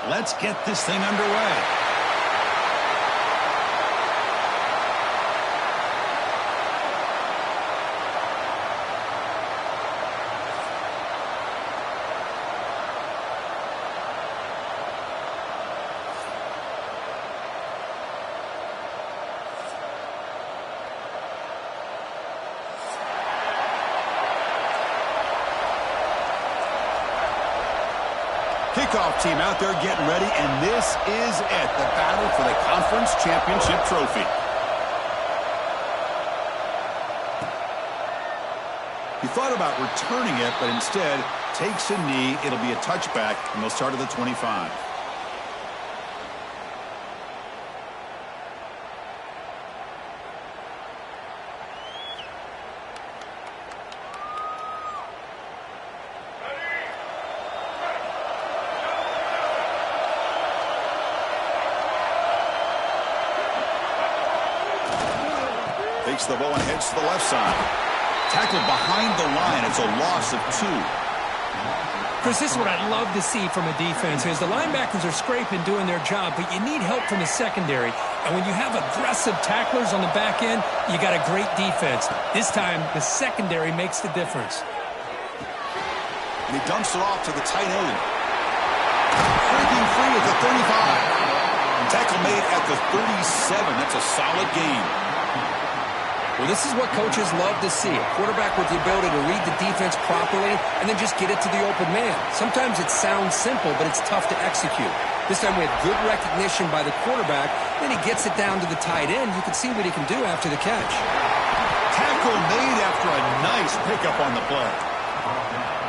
Let's get this thing underway. Kickoff team out there getting ready, and this is it, the battle for the conference championship trophy. He thought about returning it, but instead takes a knee. It'll be a touchback, and they'll start at the 25. Takes the ball and heads to the left side. Tackled behind the line. It's a loss of 2. Chris, this is what I'd love to see from a defense is the linebackers are scraping, doing their job, but you need help from the secondary. And when you have aggressive tacklers on the back end, you got a great defense. This time, the secondary makes the difference. And he dumps it off to the tight end. Breaking free at the 35. Tackle made at the 37. That's a solid game. Well, this is what coaches love to see. A quarterback with the ability to read the defense properly and then just get it to the open man. Sometimes it sounds simple, but it's tough to execute. This time we had good recognition by the quarterback. Then he gets it down to the tight end. You can see what he can do after the catch. Tackle made after a nice pickup on the play.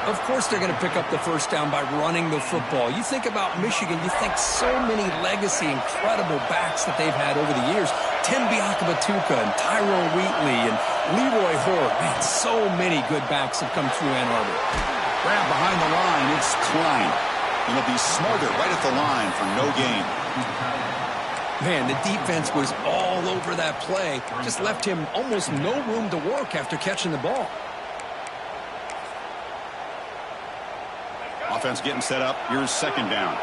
Of course they're going to pick up the first down by running the football. You think about Michigan, you think so many legacy, incredible backs that they've had over the years. Tim Biakabatuka and Tyrone Wheatley and Leroy Horde. Man, so many good backs have come through Ann Arbor. Grab behind the line, it's Klein. And he'll be smothered right at the line for no gain. Man, the defense was all over that play. Just left him almost no room to work after catching the ball. Offense getting set up. Here's second down.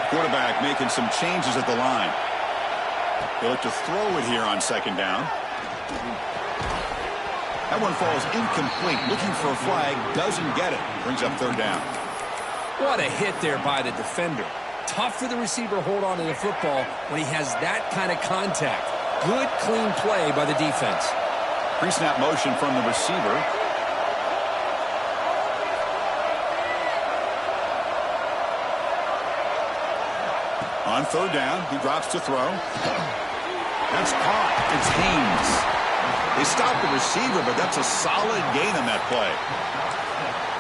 Quarterback making some changes at the line. They look to throw it here on second down. That one falls incomplete. Looking for a flag. Doesn't get it. Brings up third down. What a hit there by the defender. Tough for the receiver to hold on to the football when he has that kind of contact. Good, clean play by the defense. Pre-snap motion from the receiver. On third down, he drops to throw. That's caught. It's Haynes. They stopped the receiver, but that's a solid gain on that play.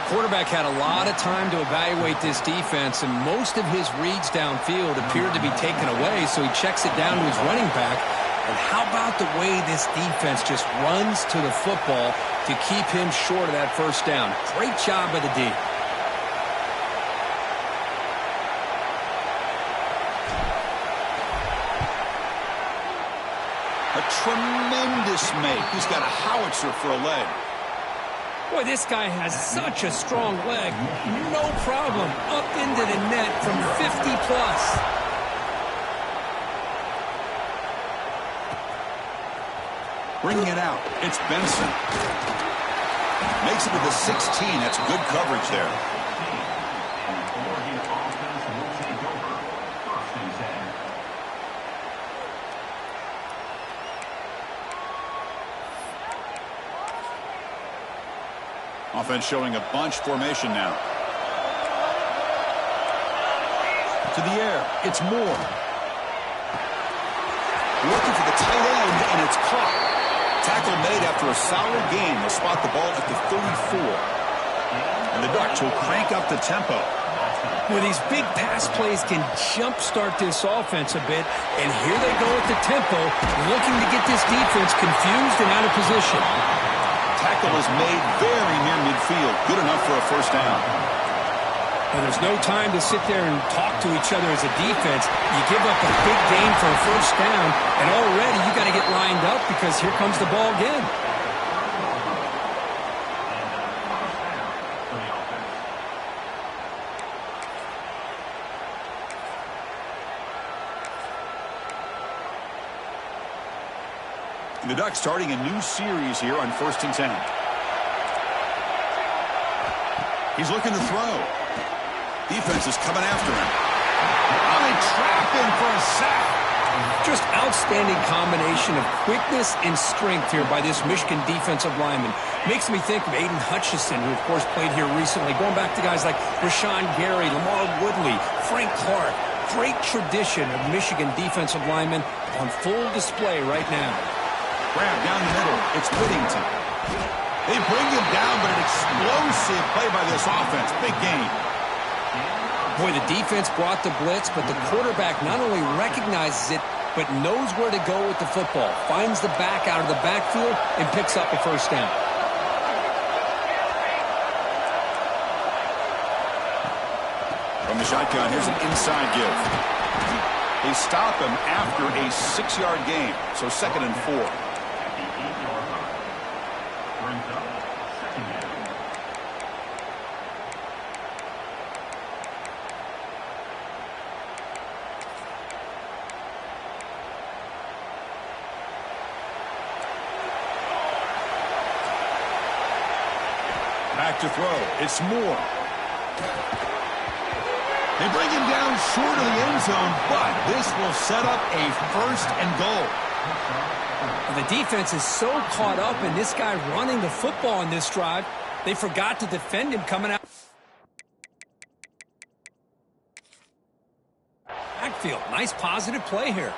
Quarterback had a lot of time to evaluate this defense, and most of his reads downfield appeared to be taken away, so he checks it down to his running back. And how about the way this defense just runs to the football to keep him short of that first down? Great job by the D. Tremendous make. He's got a howitzer for a leg. Boy, this guy has such a strong leg. No problem. Up into the net from 50+. Bringing it out. It's Benson. Makes it to the 16. That's good coverage there. Offense showing a bunch formation now. To the air. It's Moore. Looking for the tight end, and it's caught. Tackle made after a solid gain. They'll spot the ball at the 34. And the Ducks will crank up the tempo. Well, these big pass plays can jumpstart this offense a bit, and here they go at the tempo, looking to get this defense confused and out of position. Tackle is made very near midfield. Good enough for a first down. Well, there's no time to sit there and talk to each other as a defense. You give up a big gain for a first down, and already you got to get lined up because here comes the ball again. The Ducks starting a new series here on 1st and 10. He's looking to throw. Defense is coming after him. Oh, they trap him for a sack. Just outstanding combination of quickness and strength here by this Michigan defensive lineman. Makes me think of Aiden Hutchinson, who, of course, played here recently. Going back to guys like Rashawn Gary, Lamar Woodley, Frank Clark. Great tradition of Michigan defensive linemen on full display right now. Grab down the middle. It's Whittington. They bring him down, but an explosive play by this offense. Big game. Boy, the defense brought the blitz, but the quarterback not only recognizes it, but knows where to go with the football. Finds the back out of the backfield and picks up a first down. From the shotgun, here's an inside give. They stop him after a 6-yard gain, so 2nd and 4. Back to throw. It's Moore. They bring him down short of the end zone, but this will set up a 1st and goal. The defense is so caught up in this guy running the football in this drive, they forgot to defend him coming out. Backfield, nice positive play here.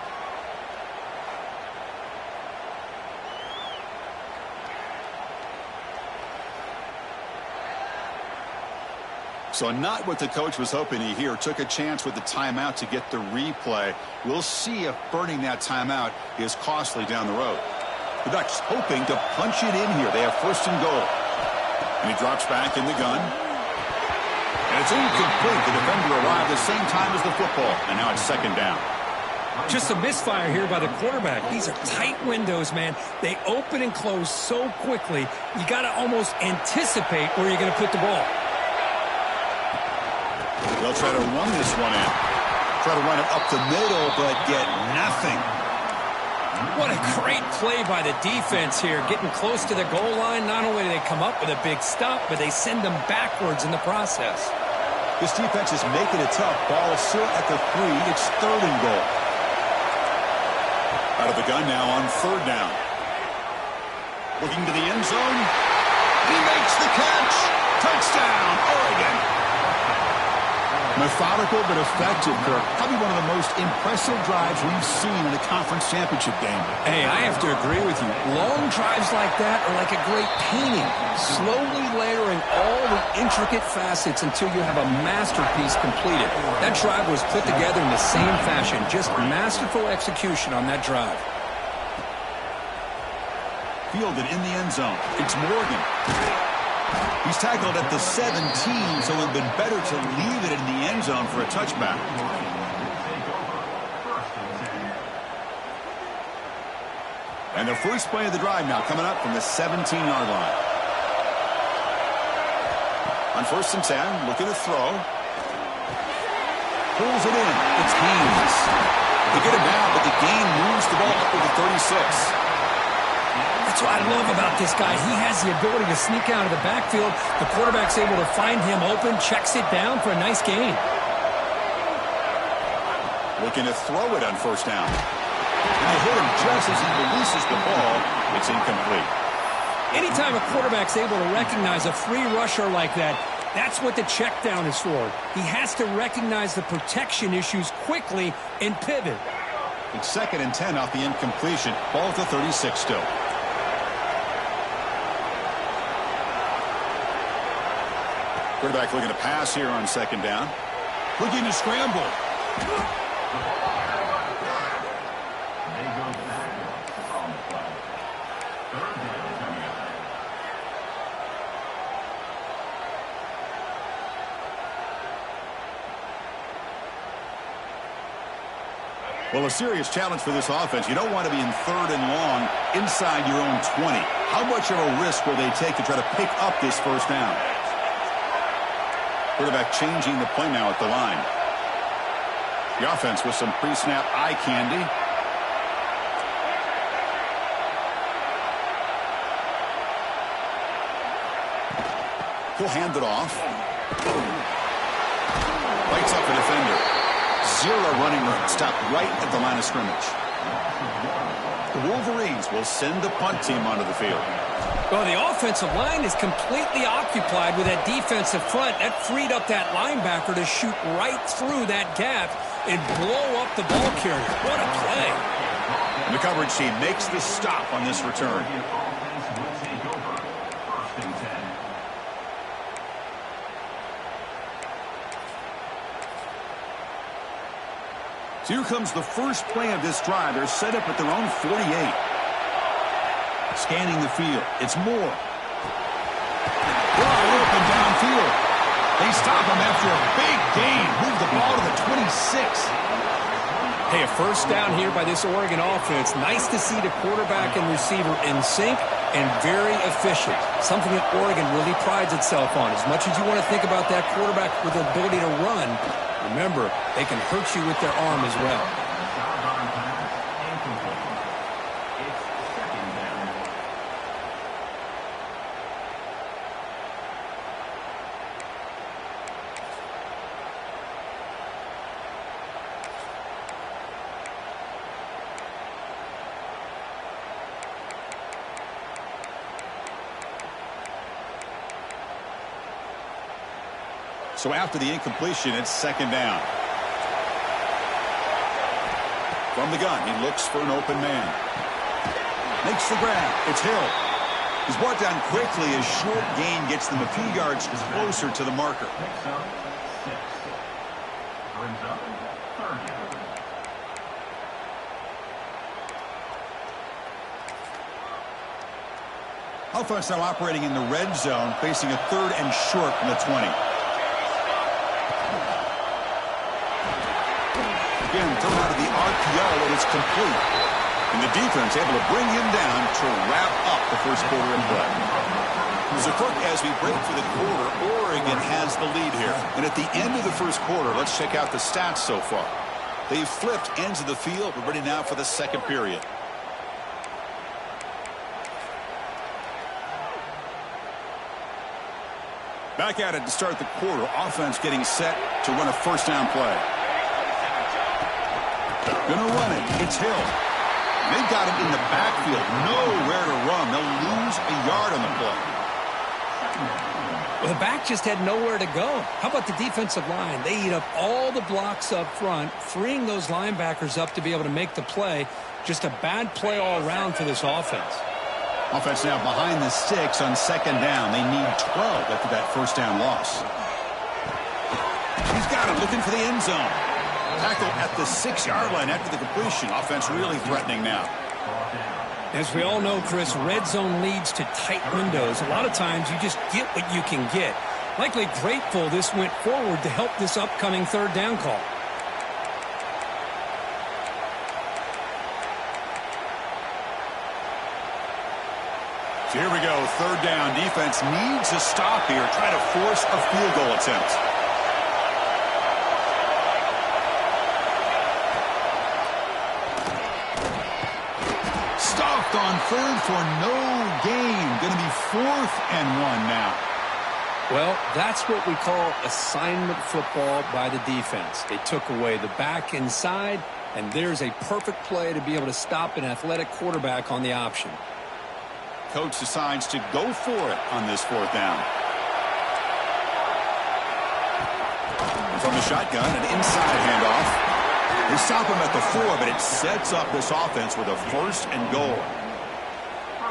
So not what the coach was hoping to hear. Took a chance with the timeout to get the replay. We'll see if burning that timeout is costly down the road. The Ducks hoping to punch it in here. They have 1st and goal. And he drops back in the gun. And it's incomplete. The defender arrived the same time as the football. And now it's 2nd down. Just a misfire here by the quarterback. These are tight windows, man. They open and close so quickly. You got to almost anticipate where you're going to put the ball. They'll try to run this one in. Try to run it up the middle, but get nothing. What a great play by the defense here. Getting close to the goal line, not only do they come up with a big stop, but they send them backwards in the process. This defense is making it tough. Ball is still at the 3. It's 3rd and goal. Out of the gun now on 3rd down. Looking to the end zone. He makes the catch. Touchdown, Oregon. Methodical but effective, Kirk. Probably one of the most impressive drives we've seen in a conference championship game. Hey, I have to agree with you. Long drives like that are like a great painting, slowly layering all the intricate facets until you have a masterpiece completed. That drive was put together in the same fashion, just masterful execution on that drive. Fielded in the end zone. It's Morgan. He's tackled at the 17, so it would have been better to leave it in the end zone for a touchback. And the first play of the drive now coming up from the 17-yard line. On 1st and 10, looking to throw. Pulls it in. It's Haynes. They get him down, but the gain moves the ball up to the 36. That's what I love about this guy. He has the ability to sneak out of the backfield. The quarterback's able to find him open, checks it down for a nice gain. Looking to throw it on 1st down. And they hit him just as he releases the ball. It's incomplete. Anytime a quarterback's able to recognize a free rusher like that, that's what the check down is for. He has to recognize the protection issues quickly and pivot. It's 2nd and 10 off the incompletion. Ball at the 36 still. Quarterback looking to pass here on 2nd down. Looking to scramble. Well, a serious challenge for this offense. You don't want to be in 3rd and long inside your own 20. How much of a risk will they take to try to pick up this 1st down? Quarterback changing the play now at the line. The offense with some pre-snap eye candy. He'll hand it off. Lights up a defender. Zero running room. Stopped right at the line of scrimmage. The Wolverines will send the punt team onto the field. Well, the offensive line is completely occupied with that defensive front. That freed up that linebacker to shoot right through that gap and blow up the ball carrier. What a play. And the coverage team makes the stop on this return. So here comes the first play of this drive. They're set up at their own 48. Scanning the field. It's Moore. Wide open downfield. They stop him after a big gain. Move the ball to the 26. Hey, a first down here by this Oregon offense. Nice to see the quarterback and receiver in sync and very efficient. Something that Oregon really prides itself on. As much as you want to think about that quarterback with the ability to run, remember, they can hurt you with their arm as well. So after the incompletion, it's second down. From the gun, he looks for an open man. Makes the grab. It's Hill. He's brought down quickly as short gain gets them a few yards closer to the marker. Offense now operating in the red zone, facing a third and short from the 20. Again, thrown out of the RPO, and it's complete. And the defense able to bring him down to wrap up the first quarter of play. So, Kirk, as we break for the quarter, Oregon has the lead here. And at the end of the first quarter, let's check out the stats so far. They've flipped ends of the field. We're ready now for the second period. Back at it to start the quarter. Offense getting set to run a first down play. Gonna run it. It's Hill. They've got him in the backfield. Nowhere to run. They'll lose a yard on the play. Well, the back just had nowhere to go. How about the defensive line? They eat up all the blocks up front, freeing those linebackers up to be able to make the play. Just a bad play all around for this offense. Offense now behind the sticks on second down. They need 12 after that first down loss. He's got him looking for the end zone. Tackle at the 6-yard line after the completion. Offense really threatening now. As we all know, Chris, red zone leads to tight windows. A lot of times you just get what you can get. Likely grateful this went forward to help this upcoming third down call. So here we go. Third down. Defense needs a stop here. Try to force a field goal attempt. On third for no gain. Going to be 4th and 1 now. Well, that's what we call assignment football by the defense. They took away the back inside, and there's a perfect play to be able to stop an athletic quarterback on the option. Coach decides to go for it on this 4th down. From the shotgun, an inside handoff. They stop him at the 4, but it sets up this offense with a 1st and goal.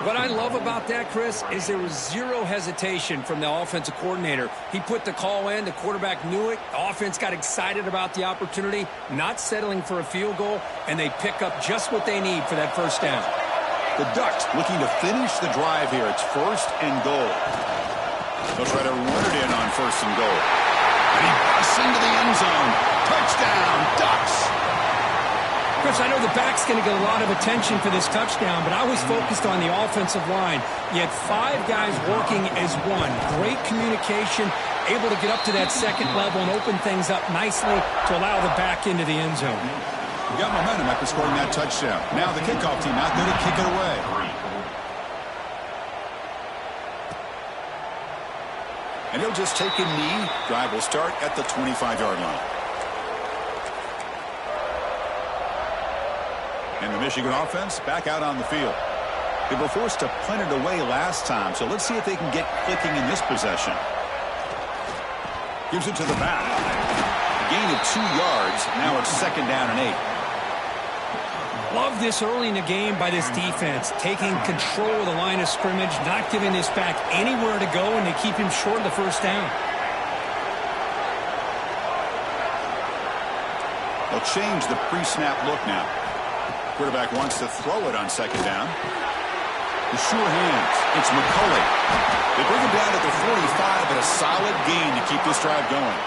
What I love about that, Chris, is there was zero hesitation from the offensive coordinator. He put the call in. The quarterback knew it. The offense got excited about the opportunity, not settling for a field goal, and they pick up just what they need for that first down. The Ducks looking to finish the drive here. It's 1st and goal. They'll try to run it in on 1st and goal. And he busts into the end zone. Touchdown, Ducks! Chris, I know the back's going to get a lot of attention for this touchdown, but I was focused on the offensive line. You had 5 guys working as one. Great communication, able to get up to that second level and open things up nicely to allow the back into the end zone. We got momentum after scoring that touchdown. Now the kickoff team out there to kick it away. And he'll just take a knee. Drive will start at the 25-yard line. And the Michigan offense back out on the field. They were forced to punt it away last time, so let's see if they can get clicking in this possession. Gives it to the back. A gain of 2 yards. Now it's 2nd down and 8. Love this early in the game by this defense, taking control of the line of scrimmage, not giving this back anywhere to go, and they keep him short of the first down. They'll change the pre-snap look now. Quarterback wants to throw it on 2nd down. The sure hands. It's McCulley. They bring him down to the 45, but a solid gain to keep this drive going.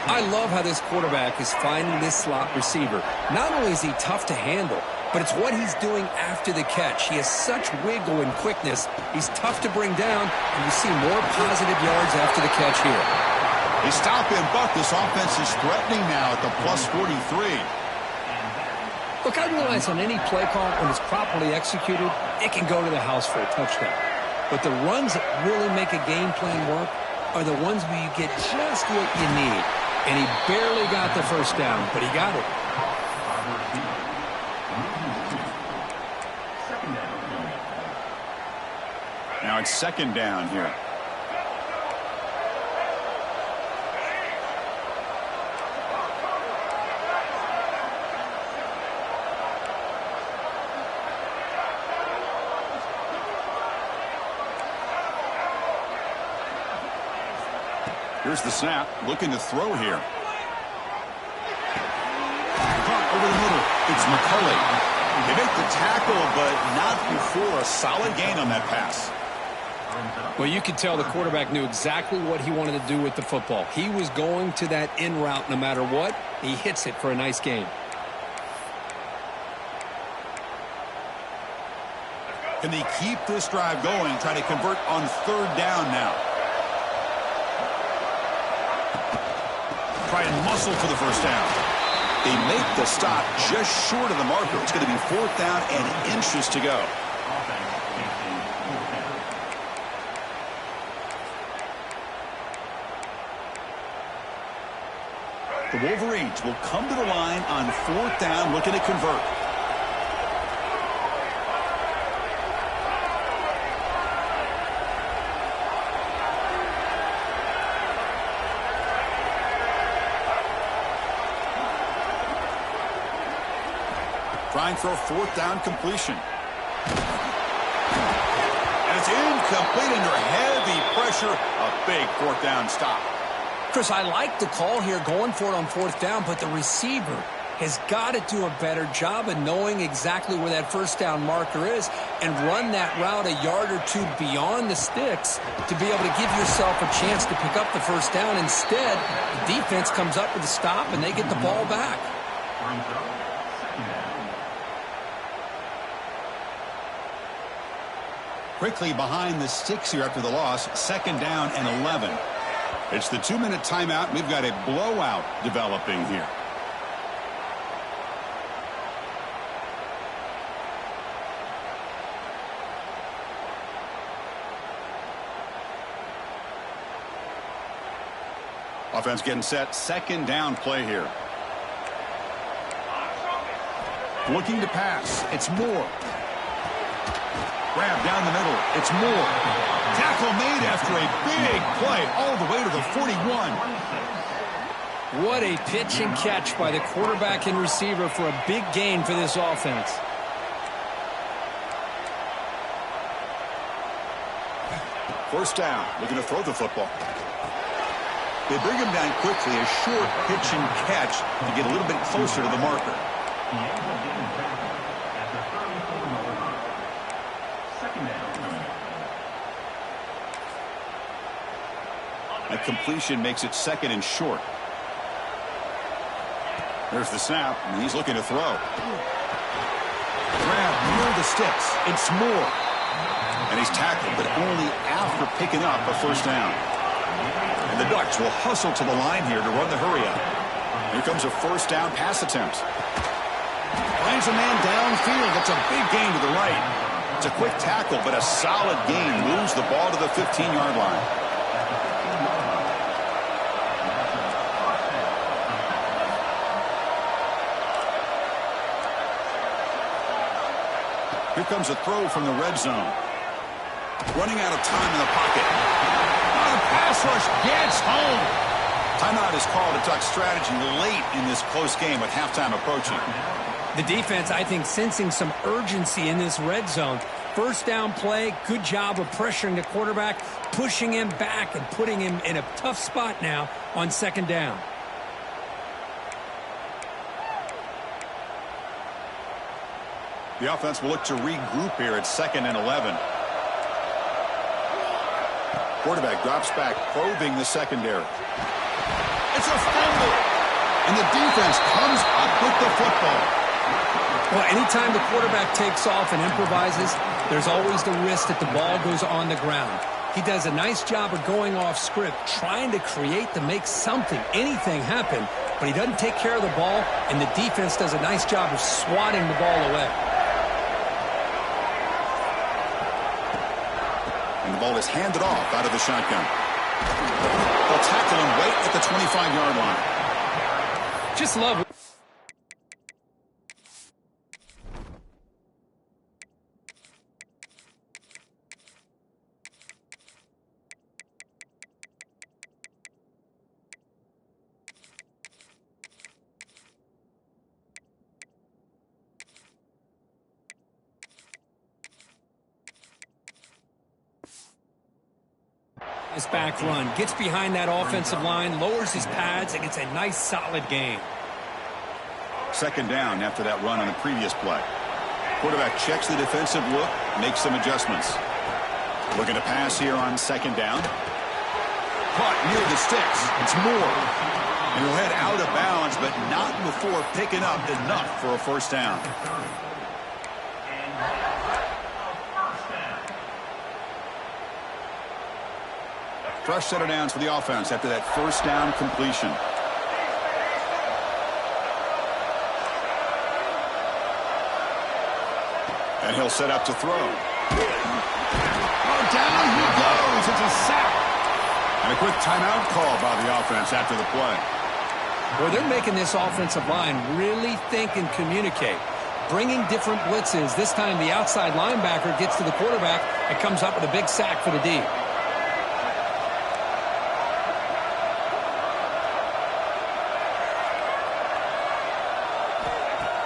I love how this quarterback is finding this slot receiver. Not only is he tough to handle, but it's what he's doing after the catch. He has such wiggle and quickness. He's tough to bring down, and you see more positive yards after the catch here. They stop him, but this offense is threatening now at the plus 43. Look, I realize on any play call, when it's properly executed, it can go to the house for a touchdown. But the runs that really make a game plan work are the ones where you get just what you need. And he barely got the first down, but he got it. Now it's 2nd down here. Here's the snap, looking to throw here. Caught over the middle. It's McCulley. They make the tackle, but not before a solid gain on that pass. Well, you could tell the quarterback knew exactly what he wanted to do with the football. He was going to that in route no matter what. He hits it for a nice gain. Can they keep this drive going, try to convert on 3rd down now? Try and muscle for the first down. They make the stop just short of the marker. It's going to be 4th down and inches to go. The Wolverines will come to the line on 4th down, looking to convert. Trying for a 4th down completion. And it's incomplete under heavy pressure. A big 4th down stop. Chris, I like the call here, going for it on 4th down, but the receiver has got to do a better job of knowing exactly where that first down marker is and run that route a yard or 2 beyond the sticks to be able to give yourself a chance to pick up the first down. Instead, the defense comes up with a stop and they get the ball back. Quickly behind the sticks here after the loss, 2nd down and 11. It's the 2-minute timeout. We've got a blowout developing here. Offense getting set. 2nd down play here. Looking to pass. It's Moore. Grab down the middle. It's Moore. Tackle made after a big play all the way to the 41. What a pitch and catch by the quarterback and receiver for a big gain for this offense. First down. Looking to throw the football. They bring him down quickly. A short pitch and catch to get a little bit closer to the marker. That completion makes it 2nd and short. There's the snap, and he's looking to throw. Grab near the sticks. It's Moore. And he's tackled, but only after picking up a first down. And the Ducks will hustle to the line here to run the hurry up. Here comes a first down pass attempt. Finds a man downfield. It's a big gain to the right. It's a quick tackle, but a solid gain. Moves the ball to the 15-yard line. Here comes a throw from the red zone. Running out of time in the pocket. Oh, the pass rush gets home. Timeout is called to talk strategy late in this close game with halftime approaching. The defense, I think, sensing some urgency in this red zone. First down play, good job of pressuring the quarterback, pushing him back and putting him in a tough spot now on second down. The offense will look to regroup here at 2nd and 11. Quarterback drops back, probing the secondary. It's a fumble, and the defense comes up with the football. Well, anytime the quarterback takes off and improvises, there's always the risk that the ball goes on the ground. He does a nice job of going off script, trying to create to make something, anything happen, but he doesn't take care of the ball, and the defense does a nice job of swatting the ball away. And the ball is handed off out of the shotgun. They'll tackle him right at the 25-yard line. Just love it. His back run, gets behind that offensive line, lowers his pads, and gets a nice solid gain. Second down after that run on the previous play. Quarterback checks the defensive look, makes some adjustments. Looking to pass here on second down. Caught near the sticks. It's Moore. And he'll head out of bounds, but not before picking up enough for a first down. Fresh set of downs for the offense after that first down completion. And he'll set up to throw. Oh, down he goes. It's a sack. And a quick timeout call by the offense after the play. Well, they're making this offensive line really think and communicate. Bringing different blitzes. This time the outside linebacker gets to the quarterback and comes up with a big sack for the D.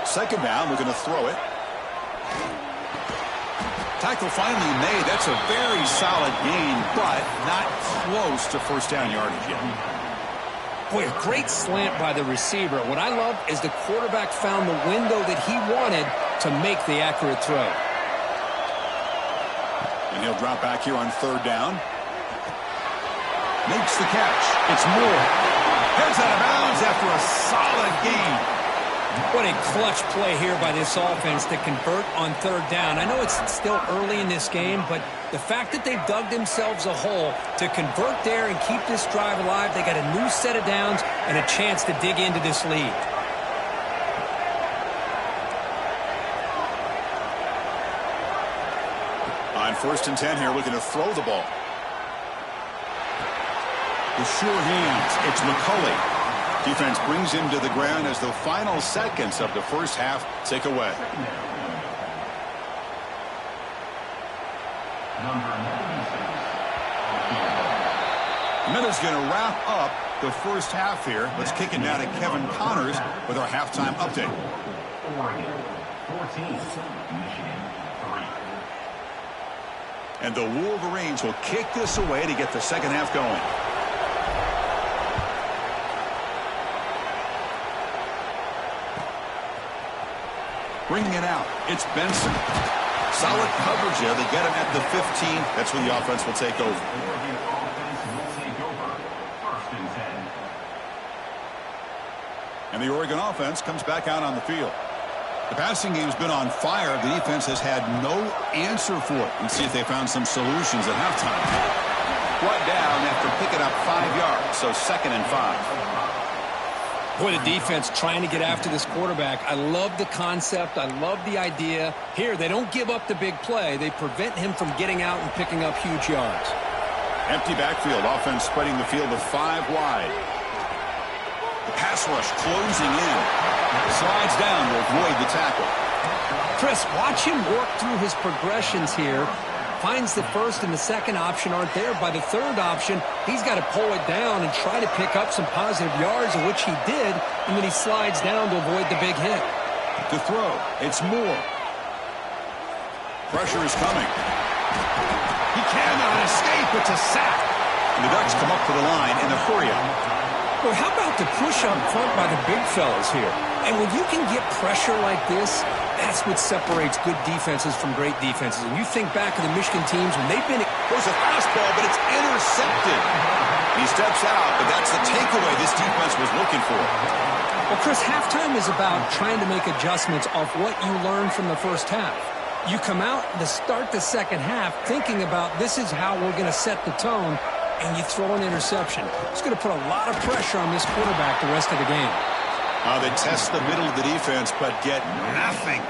Second down, we're going to throw it. Tackle finally made. That's a very solid gain, but not close to first down yardage yet. Boy, a great slant by the receiver. What I love is the quarterback found the window that he wanted to make the accurate throw. And he'll drop back here on third down. Makes the catch. It's Moore. Heads out of bounds after a solid gain. What a clutch play here by this offense to convert on third down. I know it's still early in this game, but the fact that they've dug themselves a hole to convert there and keep this drive alive, they got a new set of downs and a chance to dig into this lead. On 1st and 10 here, looking to throw the ball. The sure hands, it's McCulley. Defense brings him to the ground as the final seconds of the first half tick away. Minutes going to wrap up the first half here. Let's kick it now to Kevin Connors with our halftime update. Oregon 14, Michigan 3. And the Wolverines will kick this away to get the second half going. Bringing it out, it's Benson. Solid coverage there. They get him at the 15. That's where the offense will take over. And the Oregon offense comes back out on the field. The passing game's been on fire. The defense has had no answer for it. Let's see if they found some solutions at halftime. Brought down after picking up 5 yards, so 2nd and 5. Boy, the defense trying to get after this quarterback. I love the concept. I love the idea. Here, they don't give up the big play. They prevent him from getting out and picking up huge yards. Empty backfield. Offense spreading the field with 5 wide. The pass rush closing in. Slides down to avoid the tackle. Chris, watch him work through his progressions here. Finds the first and the second option aren't there. By the third option, he's got to pull it down and try to pick up some positive yards, of which he did, and then he slides down to avoid the big hit. To throw, it's Moore. Pressure is coming. He cannot escape. It's a sack. And the Ducks come up to the line in a hurry up. Well, how about the push up front by the big fellas here? And when you can get pressure like this, that's what separates good defenses from great defenses. And you think back to the Michigan teams when they've been... There's a fastball, but it's intercepted. He steps out, but that's the takeaway this defense was looking for. Well, Chris, halftime is about trying to make adjustments off what you learned from the first half. You come out to start the second half thinking about this is how we're going to set the tone, and you throw an interception. It's going to put a lot of pressure on this quarterback the rest of the game. They test the middle of the defense, but get nothing.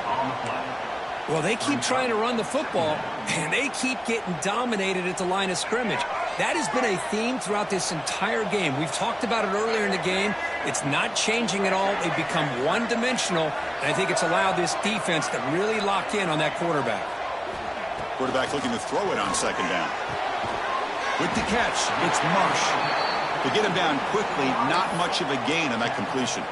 Well, they keep trying to run the football, and they keep getting dominated at the line of scrimmage. That has been a theme throughout this entire game. We've talked about it earlier in the game. It's not changing at all. They've become one-dimensional, and I think it's allowed this defense to really lock in on that quarterback. Quarterback looking to throw it on second down. With the catch, it's Marsh. To get him down quickly, not much of a gain on that completion.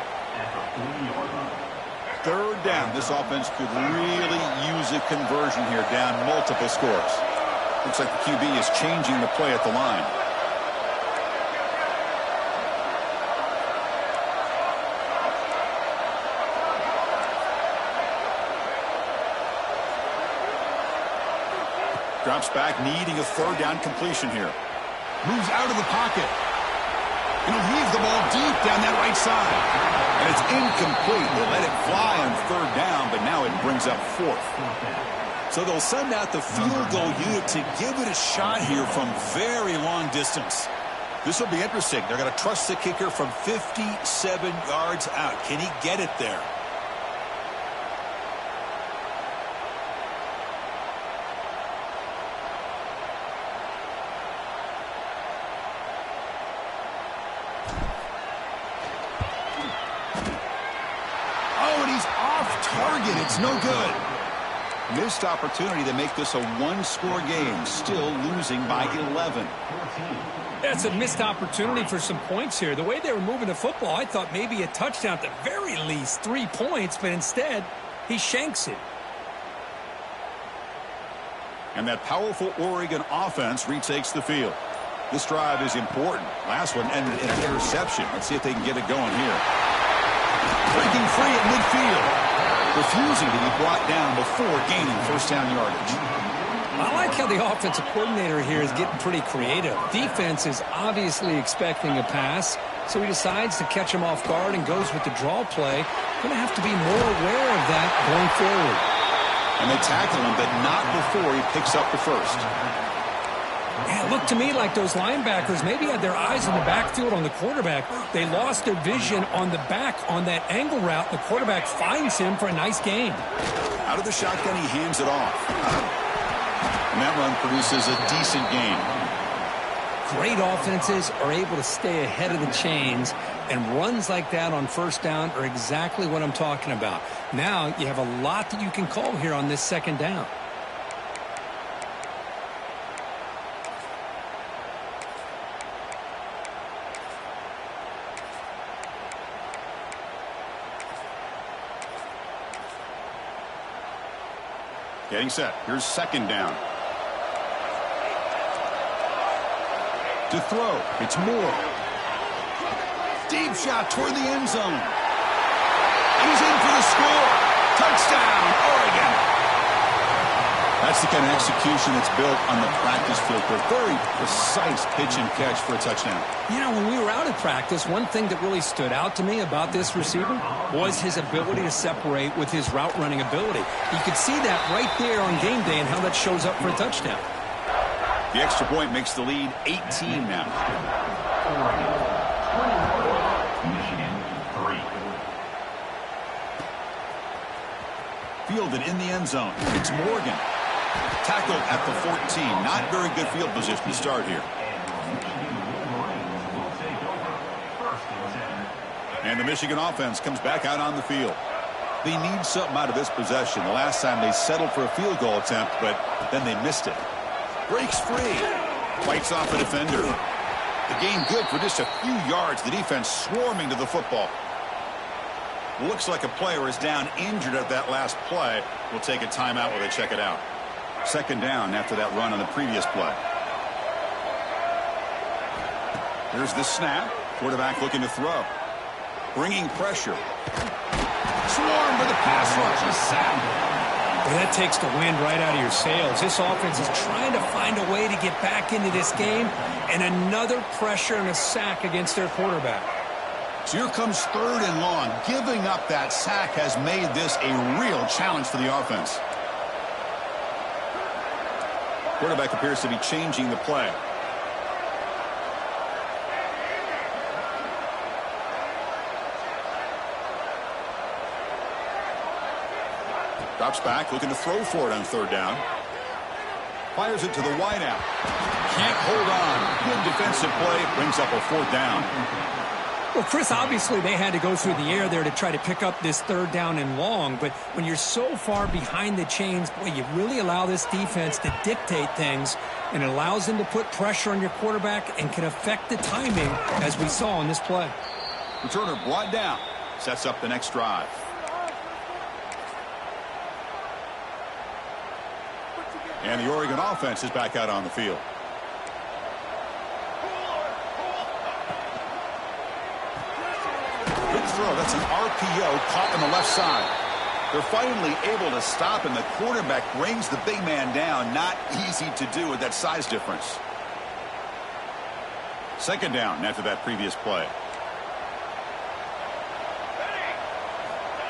Third down. This offense could really use a conversion here, down multiple scores. Looks like the QB is changing the play at the line. Drops back, needing a third down completion here. Moves out of the pocket. He'll leave the ball deep down that right side. And it's incomplete. They let it fly on third down, but now it brings up fourth. So they'll send out the field goal unit to give it a shot here from very long distance. This will be interesting. They're going to trust the kicker from 57 yards out. Can he get it there? Target, it's no good. Missed opportunity to make this a one-score game, still losing by 11. That's a missed opportunity for some points here. The way they were moving the football, I thought maybe a touchdown, at the very least 3 points, but instead he shanks it. And that powerful Oregon offense retakes the field. This drive is important. Last one ended in an interception. Let's see if they can get it going here. Breaking free at midfield. Refusing to be brought down before gaining first down yardage. I like how the offensive coordinator here is getting pretty creative. Defense is obviously expecting a pass, so he decides to catch him off guard and goes with the draw play. Going to have to be more aware of that going forward. And they tackle him, but not before he picks up the first. Yeah, it looked to me like those linebackers maybe had their eyes on the backfield on the quarterback. They lost their vision on the back on that angle route. The quarterback finds him for a nice gain. Out of the shotgun, he hands it off. And that run produces a decent gain. Great offenses are able to stay ahead of the chains, and runs like that on first down are exactly what I'm talking about. Now you have a lot that you can call here on this second down. Getting set. Here's second down. To throw. It's Moore. Deep shot toward the end zone. He's in for the score. Touchdown, Oregon. That's the kind of execution that's built on the practice field. A very precise pitch and catch for a touchdown. You know, when we were out at practice, one thing that really stood out to me about this receiver was his ability to separate with his route running ability. You could see that right there on game day and how that shows up for a touchdown. The extra point makes the lead 18 now. Michigan 3. Fielded in the end zone. It's Morgan. Tackled at the 14. Not very good field position to start here. First and 10. And the Michigan offense comes back out on the field. They need something out of this possession. The last time they settled for a field goal attempt, but then they missed it. Breaks free. Fights off a defender. The gain good for just a few yards. The defense swarming to the football. Looks like a player is down injured at that last play. We'll take a timeout while they check it out. Second down after that run on the previous play. Here's the snap. Quarterback looking to throw. Bringing pressure. Swarm with the pass rush. A sack. Well, that takes the wind right out of your sails. This offense is trying to find a way to get back into this game, and another pressure and a sack against their quarterback. So here comes third and long. Giving up that sack has made this a real challenge for the offense. Quarterback appears to be changing the play. Drops back, looking to throw for it on third down. Fires it to the wideout. Can't hold on. Good defensive play. Brings up a fourth down. Well, Chris, obviously they had to go through the air there to try to pick up this third down and long. But when you're so far behind the chains, boy, you really allow this defense to dictate things. And it allows them to put pressure on your quarterback and can affect the timing, as we saw in this play. Returner brought down. Sets up the next drive. And the Oregon offense is back out on the field. Good throw. That's an RPO caught on the left side. They're finally able to stop, and the quarterback brings the big man down. Not easy to do with that size difference. Second down after that previous play.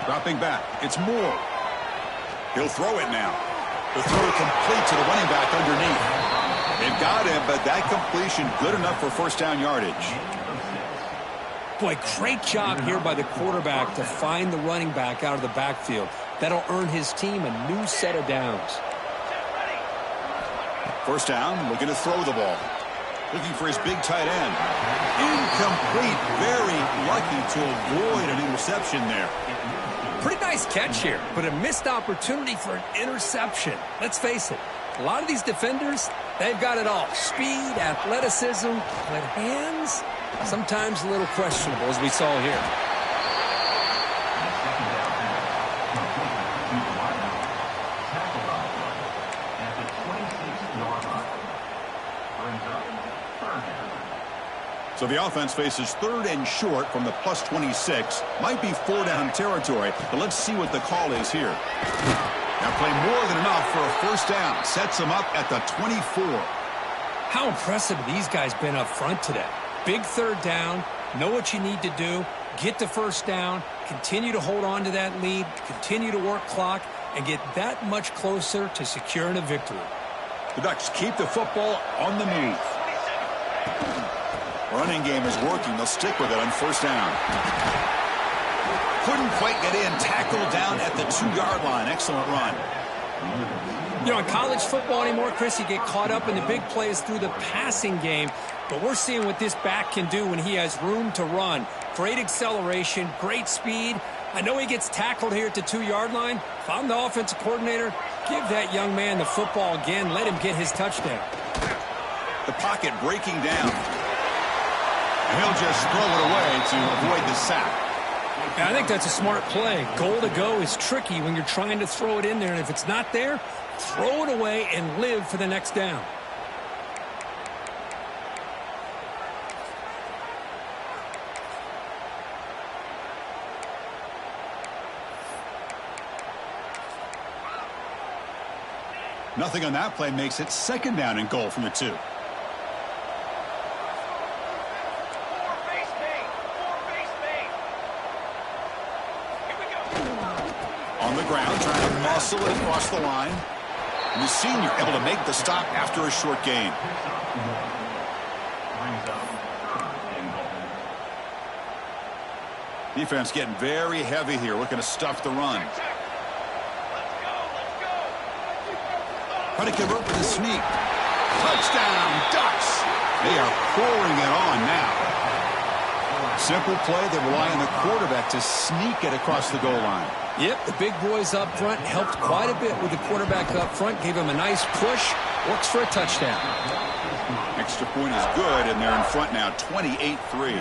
Dropping back. It's Moore. He'll throw it now. The throw complete to the running back underneath. They've got him, but that completion good enough for first down yardage. Boy, great job here by the quarterback to find the running back out of the backfield. That'll earn his team a new set of downs. First down, looking to throw the ball. Looking for his big tight end. Incomplete. Very lucky to avoid an interception there. Pretty nice catch here, but a missed opportunity for an interception. Let's face it, a lot of these defenders, they've got it all. Speed, athleticism, but hands, sometimes a little questionable, as we saw here. So the offense faces third and short from the plus 26. Might be four down territory, but let's see what the call is here. Now play more than enough for a first down. Sets them up at the 24. How impressive have these guys been up front today? Big third down, know what you need to do, get the first down, continue to hold on to that lead, continue to work clock, and get that much closer to securing a victory. The Ducks keep the football on the move. Running game is working. They'll stick with it on first down. Couldn't quite get in. Tackled down at the 2-yard line. Excellent run. You know, in college football anymore, Chris, you get caught up in the big plays through the passing game. But we're seeing what this back can do when he has room to run. Great acceleration, great speed. I know he gets tackled here at the 2-yard line. If I'm the offensive coordinator, give that young man the football again. Let him get his touchdown. The pocket breaking down. And he'll just throw it away to avoid the sack. I think that's a smart play. Goal to go is tricky when you're trying to throw it in there. And if it's not there, throw it away and live for the next down. Nothing on that play makes it second down and goal from the 2. On the ground, trying to muscle it across the line. And the senior able to make the stop after a short gain. Defense getting very heavy here, looking to stuff the run. Trying to convert with a sneak. Touchdown, Ducks. They are pouring it on now. Simple play. They rely on the quarterback quarterback to sneak it across the goal line. Yep, the big boys up front helped quite a bit with the quarterback up front. Gave him a nice push. Works for a touchdown. Extra point is good, and they're in front now, 28-3.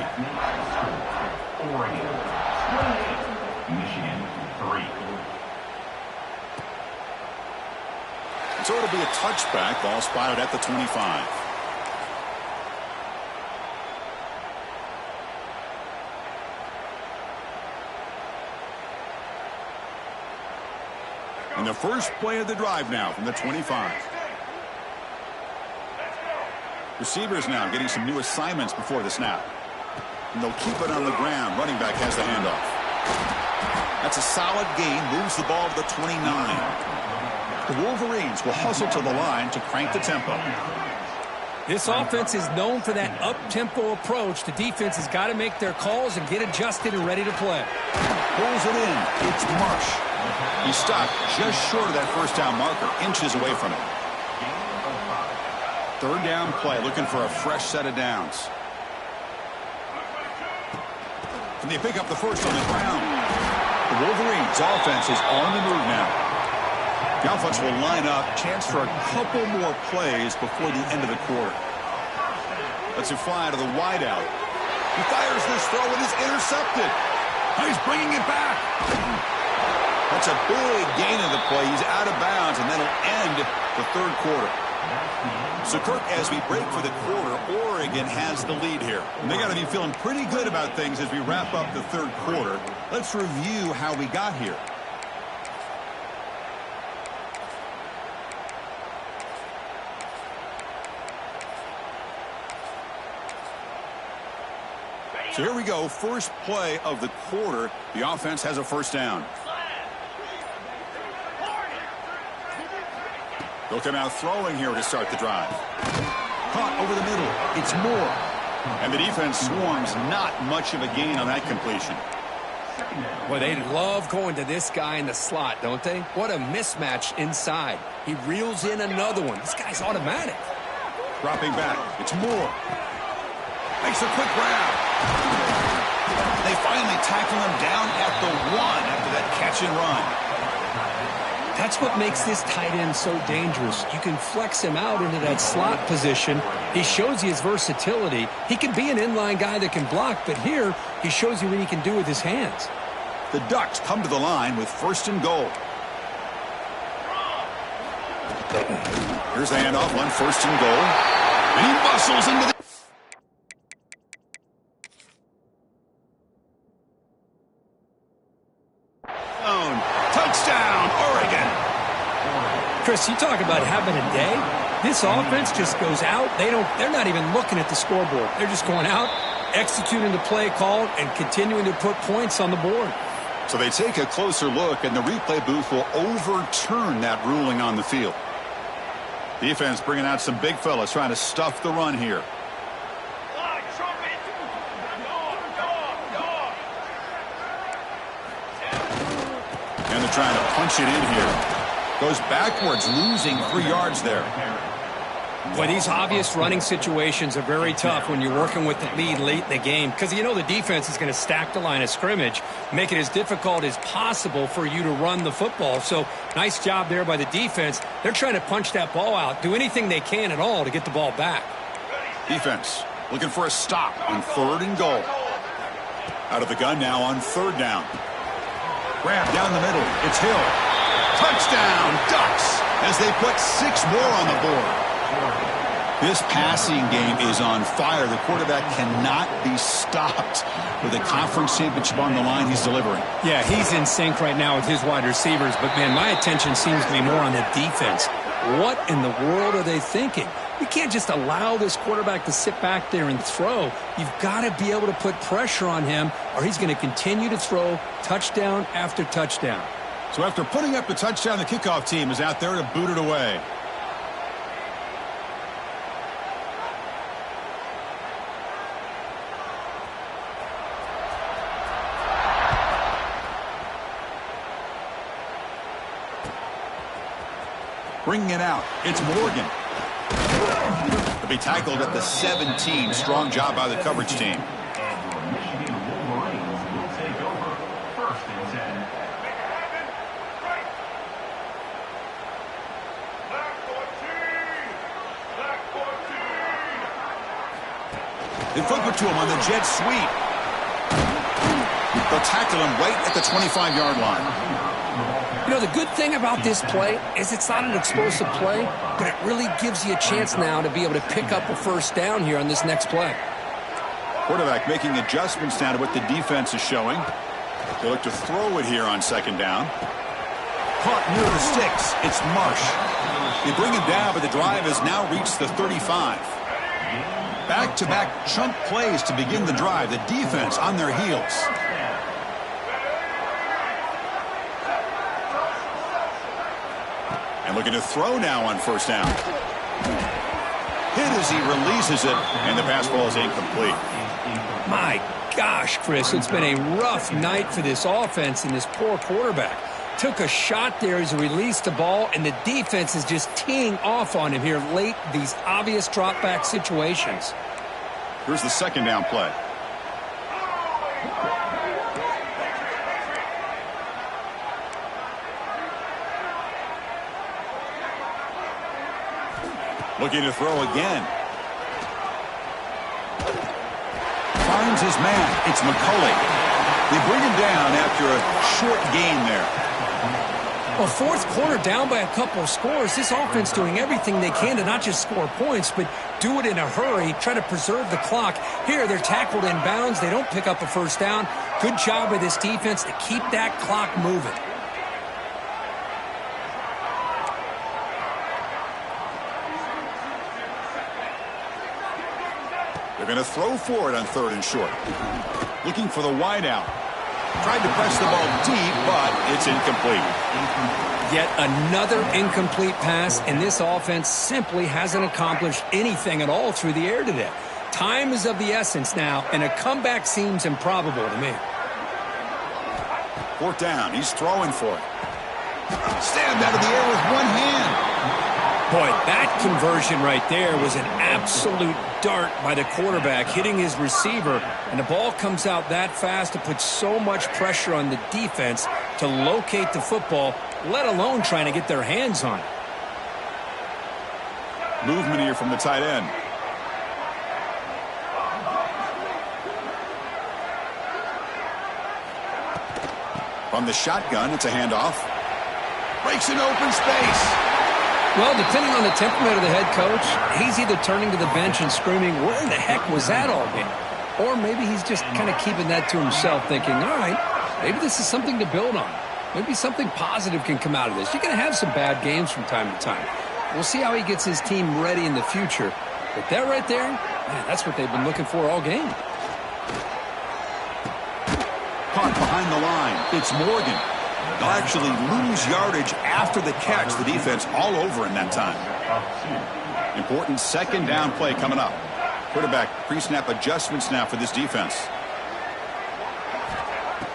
Michigan 3. So it'll be a touchback. Ball spotted at the 25. And the first play of the drive now from the 25. Receivers now getting some new assignments before the snap. And they'll keep it on the ground. Running back has the handoff. That's a solid gain. Moves the ball to the 29. The Wolverines will hustle to the line to crank the tempo. This offense is known for that up-tempo approach. The defense has got to make their calls and get adjusted and ready to play. Pulls it in. It's Marsh. He stopped just short of that first down marker, inches away from it. Third down play, looking for a fresh set of downs. And they pick up the first on the ground. The Wolverines' offense is on the move now. The offense will line up, chance for a couple more plays before the end of the quarter. Let's it fly to the wideout. He fires this throw and is intercepted. He's bringing it back. That's a big gain of the play. He's out of bounds, and that'll end the third quarter. So, Kirk, as we break for the quarter, Oregon has the lead here. And they got to be feeling pretty good about things as we wrap up the third quarter. Let's review how we got here. So here we go. First play of the quarter. The offense has a first down. They'll come out throwing here to start the drive. Caught over the middle. It's Moore. And the defense swarms. Not much of a gain on that completion. Boy, they love going to this guy in the slot, don't they? What a mismatch inside. He reels in another one. This guy's automatic. Dropping back. It's Moore. Makes a quick grab. They finally tackle him down at the 1 after that catch and run. That's what makes this tight end so dangerous. You can flex him out into that slot position. He shows you his versatility. He can be an inline guy that can block, but here he shows you what he can do with his hands. The Ducks come to the line with first and goal. Here's the handoff on first and goal. And he muscles into the... Touchdown, Oregon. Chris, you talk about having a day. This offense just goes out. They're not even looking at the scoreboard. They're just going out, executing the play called, and continuing to put points on the board. So they take a closer look, and the replay booth will overturn that ruling on the field. Defense bringing out some big fellas trying to stuff the run here. And they're trying to punch it in here. Goes backwards, losing 3 yards there. Boy, these obvious running situations are very tough when you're working with the lead late in the game because you know the defense is going to stack the line of scrimmage, make it as difficult as possible for you to run the football. So nice job there by the defense. They're trying to punch that ball out, do anything they can at all to get the ball back. Defense looking for a stop on third and goal. Out of the gun now on third down. Grab down the middle. It's Hill. Touchdown, Ducks, as they put 6 more on the board. This passing game is on fire. The quarterback cannot be stopped with a conference championship on the line. He's delivering. Yeah, he's in sync right now with his wide receivers. But, man, my attention seems to be more on the defense. What in the world are they thinking? You can't just allow this quarterback to sit back there and throw. You've got to be able to put pressure on him or he's going to continue to throw touchdown after touchdown. So after putting up the touchdown, the kickoff team is out there to boot it away. Bringing it out, it's Morgan. He'll be tackled at the 17. Strong job by the coverage team. They flip it to him on the jet sweep. They'll tackle him right at the 25-yard line. You know, the good thing about this play is it's not an explosive play, but it really gives you a chance now to be able to pick up a first down here on this next play. Quarterback making adjustments down to what the defense is showing. They look to throw it here on second down. Caught near the sticks. It's Marsh. They bring him down, but the drive has now reached the 35. Back-to-back chunk plays to begin the drive. The defense on their heels. And looking to throw now on first down. Hit as he releases it, and the pass ball is incomplete. My gosh, Chris, it's been a rough night for this offense and this poor quarterback. Took a shot there as he released the ball, and the defense is just teeing off on him here late, these obvious drop-back situations. Here's the second down play. Looking to throw again. Finds his man. It's McCulley. They bring him down after a short gain there. Well, fourth quarter down by a couple of scores. This offense doing everything they can to not just score points, but do it in a hurry, try to preserve the clock. Here, they're tackled in bounds. They don't pick up a first down. Good job by this defense to keep that clock moving. They're going to throw for it on third and short. Looking for the wideout. Tried to press the ball deep, but it's incomplete. Yet another incomplete pass, and this offense simply hasn't accomplished anything at all through the air today. Time is of the essence now, and a comeback seems improbable to me. Fourth down. He's throwing for it. Stabbed out of the air with one hand. Boy, that conversion right there was an absolute dart by the quarterback, hitting his receiver, and the ball comes out that fast to put so much pressure on the defense to locate the football, let alone trying to get their hands on it. Movement here from the tight end. From the shotgun, it's a handoff. Breaks an open space. Well, depending on the temperament of the head coach, he's either turning to the bench and screaming, where the heck was that all game? Or maybe he's just kind of keeping that to himself, thinking, all right, maybe this is something to build on. Maybe something positive can come out of this. You're going to have some bad games from time to time. We'll see how he gets his team ready in the future. But that right there, man, that's what they've been looking for all game. Caught behind the line. It's Morgan. They'll actually lose yardage after the catch. The defense all over in that time. Important second down play coming up. Quarterback pre-snap adjustments now for this defense.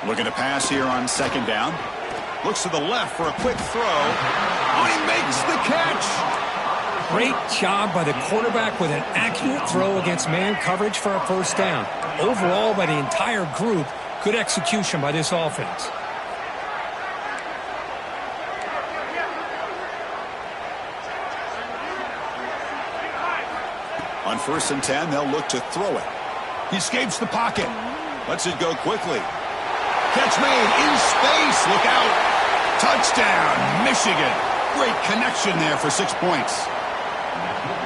Looking to pass here on second down. Looks to the left for a quick throw. Oh, he makes the catch. Great job by the quarterback with an accurate throw against man coverage for a first down. Overall, by the entire group, good execution by this offense. On 1st and 10, they'll look to throw it. He escapes the pocket. Lets it go quickly. Catch made in space. Look out. Touchdown, Michigan. Great connection there for 6 points.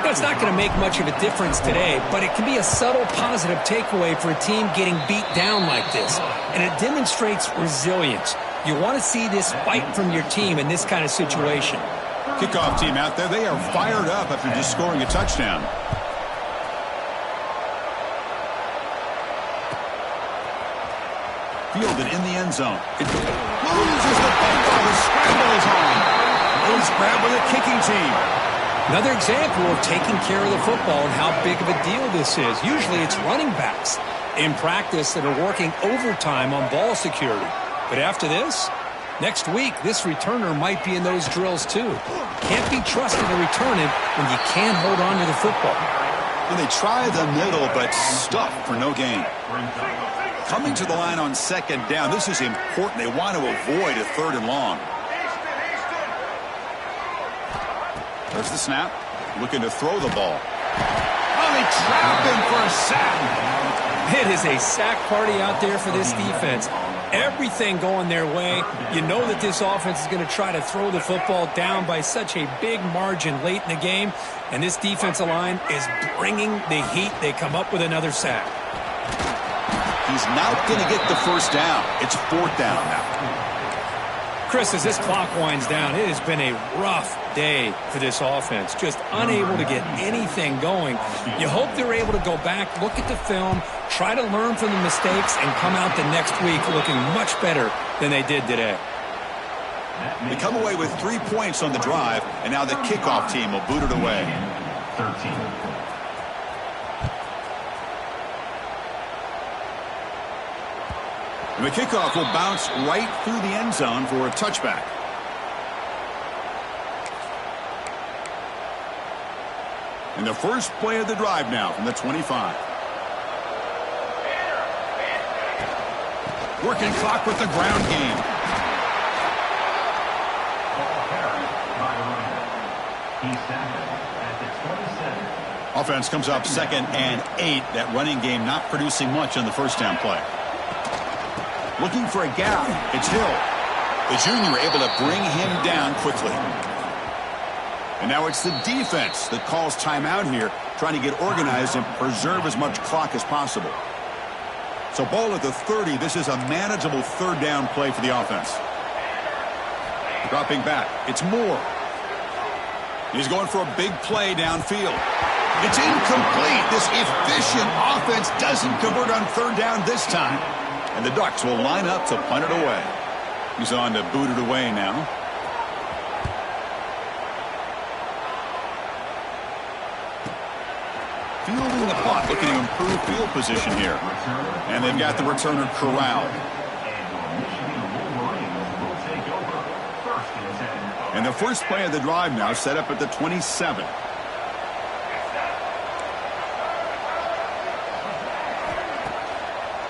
It's not going to make much of a difference today, but it can be a subtle positive takeaway for a team getting beat down like this. And it demonstrates resilience. You want to see this fight from your team in this kind of situation. Kickoff team out there. They are fired up after just scoring a touchdown. Fielded in the end zone. It loses the football. The scramble is on. Loose grab with a kicking team. Another example of taking care of the football and how big of a deal this is. Usually it's running backs in practice that are working overtime on ball security. But after this, next week, this returner might be in those drills too. Can't be trusted to return it when you can't hold on to the football. And they try the middle, but stuff for no gain. Coming to the line on second down. This is important. They want to avoid a third and long. There's the snap. Looking to throw the ball. Oh, finally trap him for a sack. It is a sack party out there for this defense. Everything going their way. You know that this offense is going to try to throw the football down by such a big margin late in the game. And this defensive line is bringing the heat. They come up with another sack. He's not going to get the first down. It's 4th down now. Chris, as this clock winds down, it has been a rough day for this offense. Just unable to get anything going. You hope they're able to go back, look at the film, try to learn from the mistakes, and come out the next week looking much better than they did today. They come away with 3 points on the drive, and now the kickoff team will boot it away. 13. And the kickoff will bounce right through the end zone for a touchback. And the first play of the drive now from the 25. Working clock with the ground game. Offense comes up 2nd and 8. That running game not producing much on the first down play. Looking for a gap. It's Hill. The junior able to bring him down quickly. And now it's the defense that calls timeout here, trying to get organized and preserve as much clock as possible. So ball at the 30. This is a manageable 3rd down play for the offense. Dropping back. It's Moore. He's going for a big play downfield. It's incomplete. This efficient offense doesn't convert on 3rd down this time. And the Ducks will line up to punt it away. He's on to boot it away now. Fielding the punt, looking to improve field position here. And they've got the returner corralled. And the first play of the drive now set up at the 27.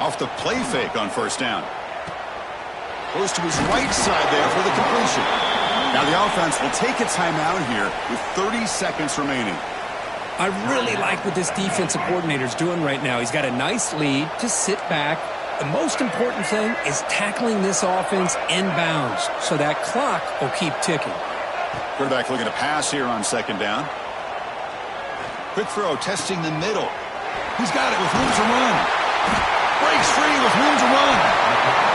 Off the play fake on first down. Goes to his right side there for the completion. Now the offense will take a timeout here with 30 seconds remaining. I really like what this defensive coordinator is doing right now. He's got a nice lead to sit back. The most important thing is tackling this offense inbounds so that clock will keep ticking. Quarterback looking to pass here on 2nd down. Quick throw, testing the middle. He's got it with room to run. Breaks free with room to run.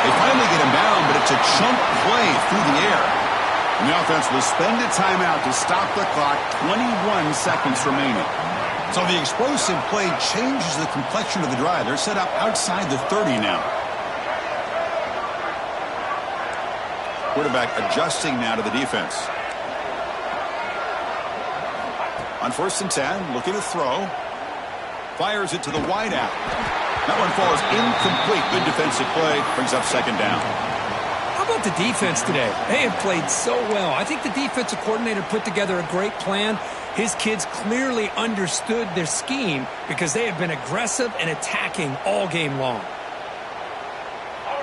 They finally get him down, but it's a chunk play through the air. And the offense will spend a timeout to stop the clock. 21 seconds remaining. So the explosive play changes the complexion of the drive. They're set up outside the 30 now. Quarterback adjusting now to the defense. On 1st and 10, looking to throw. Fires it to the wideout. That one falls incomplete. Good defensive play. Brings up 2nd down. How about the defense today? They have played so well. I think the defensive coordinator put together a great plan. His kids clearly understood their scheme because they have been aggressive and attacking all game long.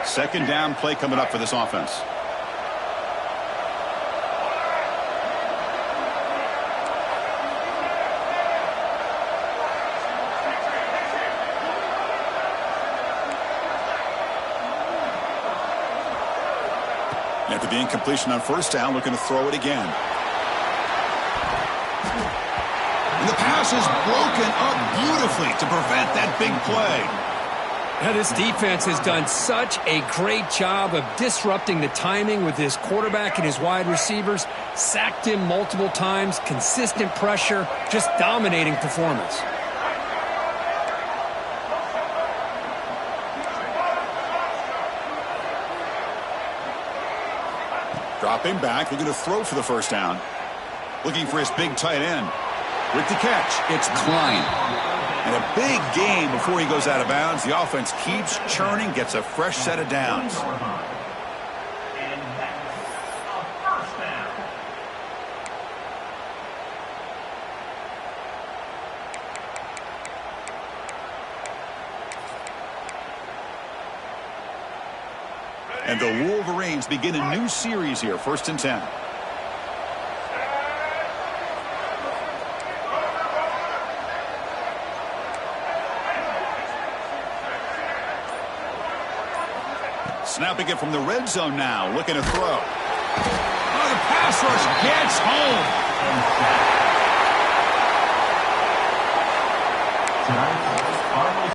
2nd down play coming up for this offense. After the incompletion on first down, looking to throw it again. And the pass is broken up beautifully to prevent that big play. Now, this defense has done such a great job of disrupting the timing with his quarterback and his wide receivers. Sacked him multiple times, consistent pressure, just dominating performance. Dropping back, looking to throw for the first down. Looking for his big tight end. With the catch, it's Klein. And a big gain before he goes out of bounds. The offense keeps churning, gets a fresh set of downs. And the Wolverines begin a new series here, 1st and 10. Snapping it from the red zone now, looking to throw. Oh, the pass rush gets home. And sack. Tonight's